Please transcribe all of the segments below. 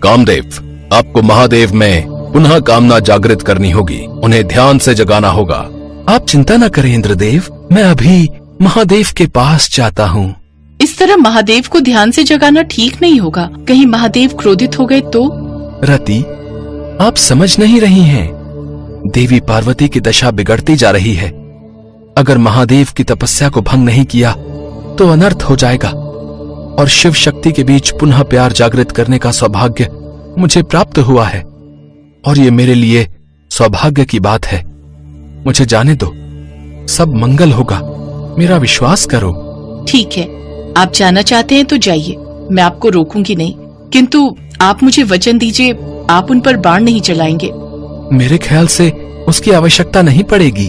कामदेव, आपको महादेव में पुनः कामना जागृत करनी होगी, उन्हें ध्यान से जगाना होगा। आप चिंता न करें इंद्रदेव, मैं अभी महादेव के पास जाता हूँ। इस तरह महादेव को ध्यान से जगाना ठीक नहीं होगा, कहीं महादेव क्रोधित हो गए तो। रति, आप समझ नहीं रही हैं, देवी पार्वती की दशा बिगड़ती जा रही है। अगर महादेव की तपस्या को भंग नहीं किया तो अनर्थ हो जाएगा, और शिव शक्ति के बीच पुनः प्यार जागृत करने का सौभाग्य मुझे प्राप्त हुआ है, और ये मेरे लिए सौभाग्य की बात है। मुझे जाने दो, सब मंगल होगा, मेरा विश्वास करो। ठीक है, आप जाना चाहते हैं तो जाइए, मैं आपको रोकूंगी नहीं, किंतु आप मुझे वचन दीजिए आप उन पर बाण नहीं चलाएंगे। मेरे ख्याल से उसकी आवश्यकता नहीं पड़ेगी।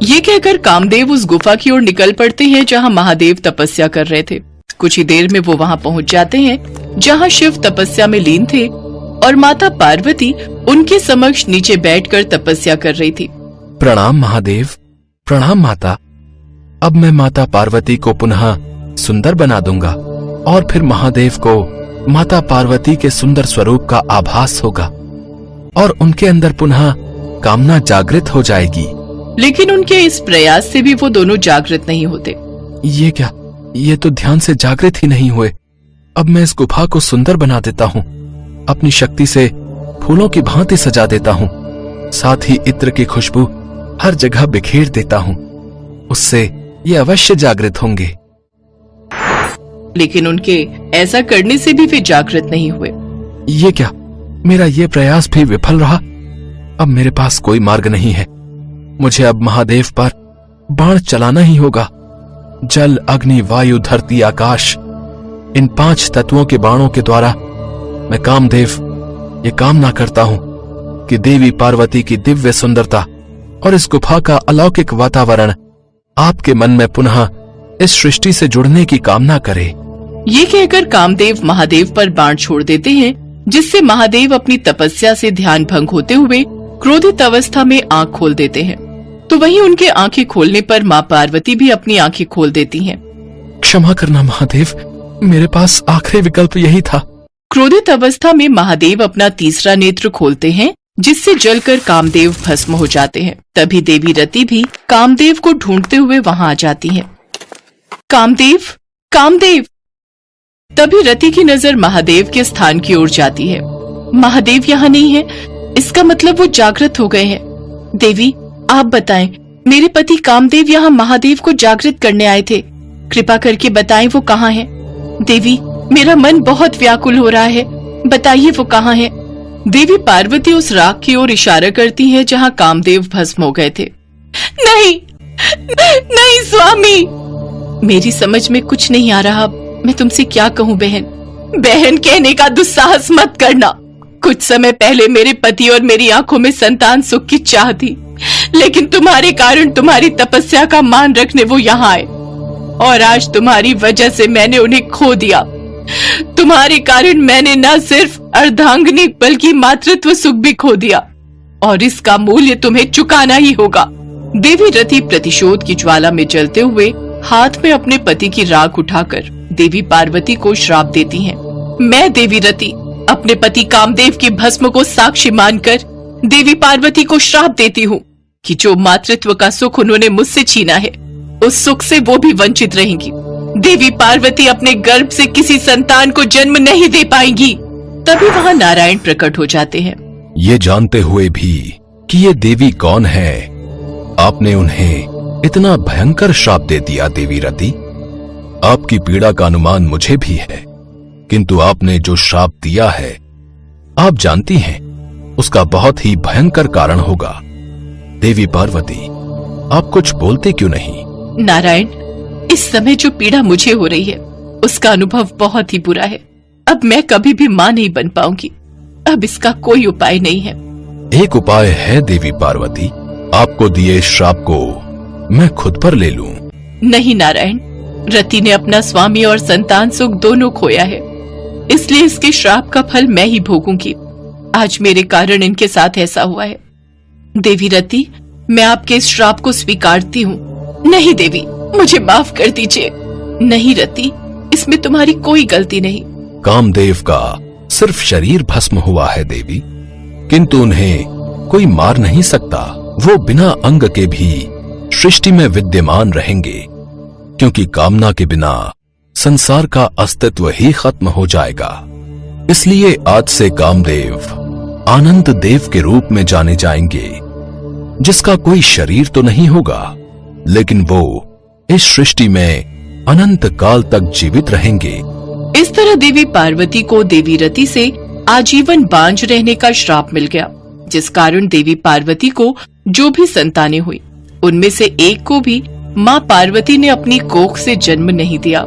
ये कहकर कामदेव उस गुफा की ओर निकल पड़ते हैं जहाँ महादेव तपस्या कर रहे थे। कुछ ही देर में वो वहाँ पहुँच जाते हैं जहाँ शिव तपस्या में लीन थे और माता पार्वती उनके समक्ष नीचे बैठकर तपस्या कर रही थी। प्रणाम महादेव। प्रणाम माता। अब मैं माता पार्वती को पुनः सुंदर बना दूंगा, और फिर महादेव को माता पार्वती के सुंदर स्वरूप का आभास होगा, और उनके अंदर पुनः कामना जागृत हो जाएगी। लेकिन उनके इस प्रयास से भी वो दोनों जागृत नहीं होते। ये क्या, ये तो ध्यान से जागृत ही नहीं हुए। अब मैं इस गुफा को सुंदर बना देता हूँ, अपनी शक्ति से फूलों की भांति सजा देता हूँ, साथ ही इत्र की खुशबू हर जगह बिखेर देता हूँ, उससे ये अवश्य जागृत होंगे। लेकिन उनके ऐसा करने से भी वे जागृत नहीं हुए। ये क्या, मेरा ये प्रयास भी विफल रहा। अब मेरे पास कोई मार्ग नहीं है, मुझे अब महादेव पर बाण चलाना ही होगा। जल, अग्नि, वायु, धरती, आकाश, इन 5 तत्वों के बाणों के द्वारा मैं कामदेव ये कामना करता हूं कि देवी पार्वती की दिव्य सुंदरता और इस गुफा का अलौकिक वातावरण आपके मन में पुनः इस सृष्टि से जुड़ने की कामना करे। ये कहकर कामदेव महादेव पर बाण छोड़ देते हैं, जिससे महादेव अपनी तपस्या से ध्यान भंग होते हुए क्रोधित अवस्था में आंख खोल देते हैं। तो वहीं उनके आंखें खोलने पर माँ पार्वती भी अपनी आंखें खोल देती हैं। क्षमा करना महादेव, मेरे पास आखिरी विकल्प यही था। क्रोधित अवस्था में महादेव अपना तीसरा नेत्र खोलते हैं, जिससे जलकर कामदेव भस्म हो जाते हैं। तभी देवी रति भी कामदेव को ढूंढते हुए वहां आ जाती हैं। कामदेव, कामदेव! तभी रति की नजर महादेव के स्थान की ओर जाती है। महादेव यहाँ नहीं है, इसका मतलब वो जागृत हो गए हैं। देवी, आप बताएं, मेरे पति कामदेव यहाँ महादेव को जागृत करने आए थे, कृपा करके बताएं वो कहाँ हैं। देवी, मेरा मन बहुत व्याकुल हो रहा है, बताइए वो कहाँ हैं। देवी पार्वती उस राख की ओर इशारा करती है जहाँ कामदेव भस्म हो गए थे। नहीं, नहीं स्वामी, मेरी समझ में कुछ नहीं आ रहा, मैं तुमसे क्या कहूँ बहन। बहन कहने का दुस्साहस मत करना। कुछ समय पहले मेरे पति और मेरी आंखों में संतान सुख की चाह थी, लेकिन तुम्हारे कारण, तुम्हारी तपस्या का मान रखने वो यहाँ आए, और आज तुम्हारी वजह से मैंने उन्हें खो दिया। तुम्हारे कारण मैंने न सिर्फ अर्धांगिनी बल्कि मातृत्व सुख भी खो दिया, और इसका मूल्य तुम्हें चुकाना ही होगा। देवी रति प्रतिशोध की ज्वाला में जलते हुए हाथ में अपने पति की राख उठाकर देवी पार्वती को श्राप देती हैं। मैं देवी रति अपने पति कामदेव की भस्म को साक्षी मानकर देवी पार्वती को श्राप देती हूँ कि जो मातृत्व का सुख उन्होंने मुझसे छीना है, उस सुख से वो भी वंचित रहेंगी। देवी पार्वती अपने गर्भ से किसी संतान को जन्म नहीं दे पाएंगी। तभी वहाँ नारायण प्रकट हो जाते हैं। ये जानते हुए भी कि ये देवी कौन है, आपने उन्हें इतना भयंकर श्राप दे दिया। देवी रति, आपकी पीड़ा का अनुमान मुझे भी है, किंतु आपने जो श्राप दिया है, आप जानती हैं उसका बहुत ही भयंकर कारण होगा। देवी पार्वती, आप कुछ बोलते क्यों नहीं? नारायण, इस समय जो पीड़ा मुझे हो रही है उसका अनुभव बहुत ही बुरा है। अब मैं कभी भी मां नहीं बन पाऊंगी। अब इसका कोई उपाय नहीं है। एक उपाय है देवी पार्वती, आपको दिए श्राप को मैं खुद पर ले लूं। नहीं नारायण, रति ने अपना स्वामी और संतान सुख दोनों खोया है, इसलिए इसके श्राप का फल मैं ही भोगूंगी। आज मेरे कारण इनके साथ ऐसा हुआ है। देवी रति, मैं आपके इस श्राप को स्वीकारती हूँ। नहीं देवी, मुझे माफ कर दीजिए। नहीं रति, इसमें तुम्हारी कोई गलती नहीं। कामदेव का सिर्फ शरीर भस्म हुआ है देवी, किंतु उन्हें कोई मार नहीं सकता। वो बिना अंग के भी सृष्टि में विद्यमान रहेंगे, क्योंकि कामना के बिना संसार का अस्तित्व ही खत्म हो जाएगा। इसलिए आज से कामदेव आनंद देव के रूप में जाने जाएंगे, जिसका कोई शरीर तो नहीं होगा, लेकिन वो इस सृष्टि में अनंत काल तक जीवित रहेंगे। इस तरह देवी पार्वती को देवी रति से आजीवन बांझ रहने का श्राप मिल गया, जिस कारण देवी पार्वती को जो भी संतानें हुई, उनमें से एक को भी माँ पार्वती ने अपनी कोख से जन्म नहीं दिया।